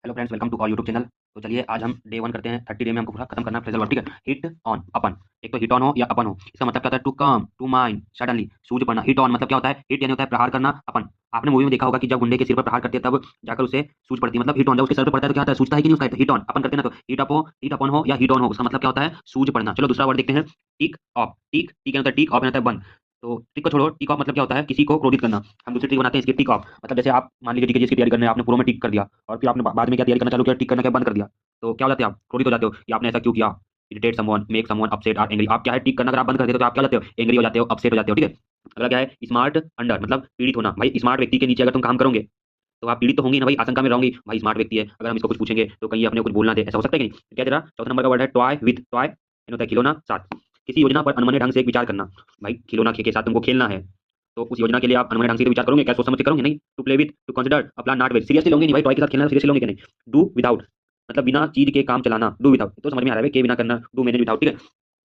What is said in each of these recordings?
Hello friends, welcome to our YouTube channel. तो चलिए आज हम डे 1 करते हैं। 30 डे में हमको पूरा खत्म करना है फ्रेजल वर्ब, ठीक है। हिट ऑन अपन, एक तो हिट ऑन हो या अपन हो, इसका मतलब क्या होता है? To come to mind suddenly, सूझ पड़ना। हिट ऑन मतलब क्या होता है? हिट यानी होता है प्रहार करना, अपन आपने मूवी में देखा होगा कि जब गुंडे के सिर पर प्रहार करते हैं तब जाकर उसे सूझ पड़ती है, मतलब हिट ऑन। जब उसके सर पर पड़ता है तो क्या होता है? सूझता है कि नहीं उसका? हिट ऑन अपन करते हैं ना, तो हिट अप हो, हिट अपन हो या हिट ऑन हो, उसका मतलब क्या होता है? सूझ पड़ना। चलो दूसरा वर्ड देखते हैं, टिक ऑफ। टिक टिक होता है टिक ऑफ होता है बंद। तो टिक को छोड़ो, टिक ऑफ मतलब क्या होता है? किसी को क्रोधित करना। हम दूसरी ट्रिक बनाते हैं इसकी, टिक ऑफ मतलब जैसे आप मान लीजिए जीके की तैयारी करने आपने पूर्व में टिक कर दिया और फिर आपने बाद में क्या तैयारी करना चालू किया, टिक करना क्या बंद कर दिया, तो क्या हो जाते हैं? आप क्रोधित हो जाते हो कि आपने ऐसा क्यों किया। Irritate someone, make someone upset और एंग्री। आप क्या है, टिक करना अगर आप बंद कर देते हो तो आप क्या हो जाते हो? एंग्री हो जाते हो, अपसेट हो जाते हो, ठीक है। अगला क्या है? स्मार्ट अंडर मतलब पीड़ित होना। भाई स्मार्ट व्यक्ति के नीचे अगर तुम काम करोगे तो आप पीड़ित तो होंगे ना भाई, आशंका में रहोगे भाई स्मार्ट व्यक्ति है, अगर हम इसको कुछ पूछेंगे तो कहीं अपने कुछ बोलना दे, ऐसा हो सकता है कि नहीं? क्या तेरा चौथा नंबर का वर्ड है टॉय विथ। टॉय होता है खिलौना साथ। किसी योजना पर अनमने ढंग से एक विचार करना। भाई खिलौना के साथ तुमको खेलना है तो उस योजना के लिए आप अनमने ढंग से विचार करोगे, क्या सोच समझ के करोगे? नहीं। To play with, to consider a plan not very seriously लोगे नहीं भाई, टॉय के साथ खेलना सीरियसली लोगे कि नहीं। डू विदाउट मतलब बिना चीज के काम चलाना, डू विदाउट तो समझ में आ रहा है, के बिना करना, डू मैनेज विदाउट, ठीक है।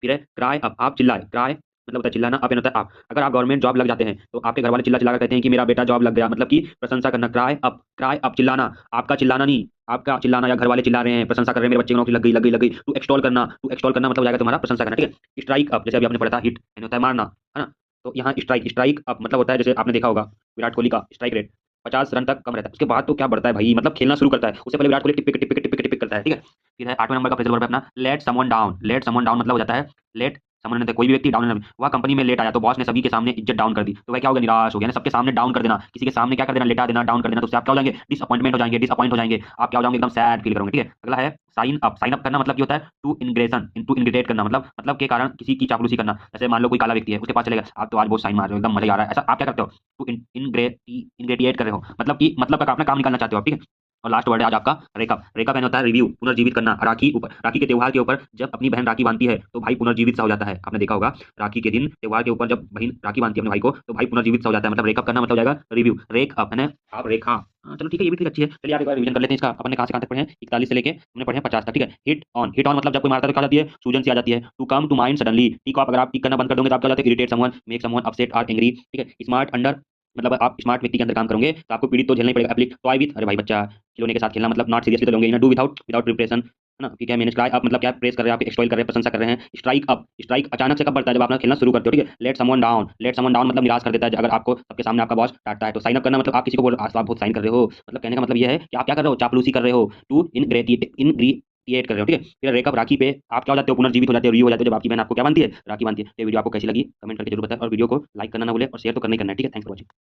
फिर है क्राई अप, आप चिल्लाए। क्राई मतलब होता है चिल्लाना, अप होता है आप। अगर आप गवर्नमेंट जॉब लग जाते हैं तो आपके घर वाले चिल्ला चिल्ला कर कहते हैं कि मेरा बेटा जॉब लग गया, मतलब कि प्रशंसा करना। क्राई अप, क्राई अप चिल्लाना, आपका चिल्लाना नहीं, आपका चिल्लाना या घर वाले चिल्ला रहे हैं, प्रशंसा कर रहे हैं, मेरे बच्चे को नौकरी लग गई लग गई लग गई। टू एक्सटॉल करना, टू एक्सटॉल करना मतलब हो जाएगा तुम्हारा प्रशंसा करना, ठीक है। स्ट्राइक अप जैसे अभी आपने पढ़ा था, हिट यानी होता है मारना, है ना। तो यहाँ स्ट्राइक, स्ट्राइक अप मतलब होता है जैसे आपने देखा होगा विराट कोहली का स्ट्राइक रेट 50 रन तक कम रहता है, उसके बाद तो क्या बढ़ता है भाई, मतलब खेलना शुरू करता है। उससे पहले विराट कोहली टिपिक टिपिक टिपिक टिपिक करता है, ठीक है। फिर है 8वें नंबर का फ्रेजल वर्ब है अपना let someone down. Let someone down मतलब हो जाता है लेट समवन ने कोई भी व्यक्ति डाउन, वह कंपनी में लेट आया तो बॉस ने सभी के सामने इज्जत डाउन कर दी, तो वह क्या हो गया? निराश हो गया ना। सबके सामने डाउन कर देना, किसी के सामने क्या कर देना? लेटा देना, डाउन कर देना, तो उससे आप क्या हो जाएंगे? डिसअपॉइंटमेंट हो जाएंगे, डिसअपॉइंट हो जाएंगे, आप क्या हो जाओगे? एकदम सैड फील करोगे, ठीक है। अगला है साइन अप। साइन अप करना मतलब क्या होता है? टू इनग्रेशन, टू इनग्रेट करना, मतलब के कारण किसी की चापलूसी करना। जैसे मान लो कोई काला व्यक्ति है, उसके पास चलेगा, आप तो आज बहुत साइन मार रहे हो, एकदम मजा आ रहा है, ऐसा आप क्या करते हो? टू इनग्रेटिएट कर रहे हो, मतलब कि मतलब का अपना काम निकालना चाहते हो आप, ठीक है। और लास्ट वर्ड है आज आपका रेकअप। रेकअप यानी होता है रिव्यू, पुनर्जीवित करना। राखी ऊपर, राखी के त्योहार के ऊपर जब अपनी बहन राखी बांधती है तो भाई पुनर्जीवित सा हो जाता है, आपने देखा होगा। राखी के दिन त्योहार के ऊपर जब बहन राखी बांधती है अपने भाई को तो भाई पुनर्जीवित सा हो जाता है, मतलब रेकअप करना मतलब हो जाएगा रिव्यू, रेक अप है ना। आप रेखा, हाँ, चलो ठीक है, ये भी ठीक अच्छी है। चलिए आप एक बार रिवीजन कर लेते हैं इसका, अपन ने कहाँ से कहाँ तक पढ़े हैं? 41 से लेके हमने पढ़े हैं 50 तक, ठीक है। हिट ऑन, हिट ऑन मतलब जब कोई मारता है तो क्या जाती है? सूजन सी आ जाती है। To come to mind suddenly, tick off अगर आप टिक करना बंद कर दोगे तो आप क्या हो जाते हैं? Irritate someone, make someone upset और एंग्री, ठीक है। स्मार्ट अंडर मतलब आप स्मार्ट व्यक्ति के अंदर काम करोगे तो आपको पीड़ित तो झेलना ही पड़ेगा। एप्लिक टॉय विथ, अरे भाई बच्चा खिलौने के साथ खेलना, मतलब नॉट सीरियसली तो लोगे ही ना। डू विदाउट, विदाउट प्रिपरेशन, है ना। ठीक है। मैंने क्राई अप मतलब क्या? प्रेस कर रहे हैं आप, एक्सटॉल कर रहे हैं, प्रशंसा कर रहे हैं। स्ट्राइक अप, स्ट्राइक अचानक से कब बढ़ता है? जब आप खेलना शुरू करते हो, ठीक है। Let someone down, let someone down मतलब निराश कर देता है अगर आपको सबके सामने आपका बॉस डांटता है। तो साइन अप करना मतलब आप किसी को बोल आप बहुत साइन कर रहे हो, मतलब कहने का मतलब ये है कि आप क्या कर रहे हो? चापलूसी कर रहे हो। टू इनग्रेटिएट कर रहे हो, ठीक है। फिर रेकअप, राखी पे आप क्या हो जाते हो? पुनर्जीवित हो जाते हो, रियू हो जाते हो, जब आपकी बहन आपको क्या बनती है? राखी बांधती है। तो ये वीडियो आपको कैसी लगी कमेंट करके जरूर बताएं, और वीडियो को लाइक करना ना भूले और शेयर तो करना ही करना है, ठीक है। Thanks for watching.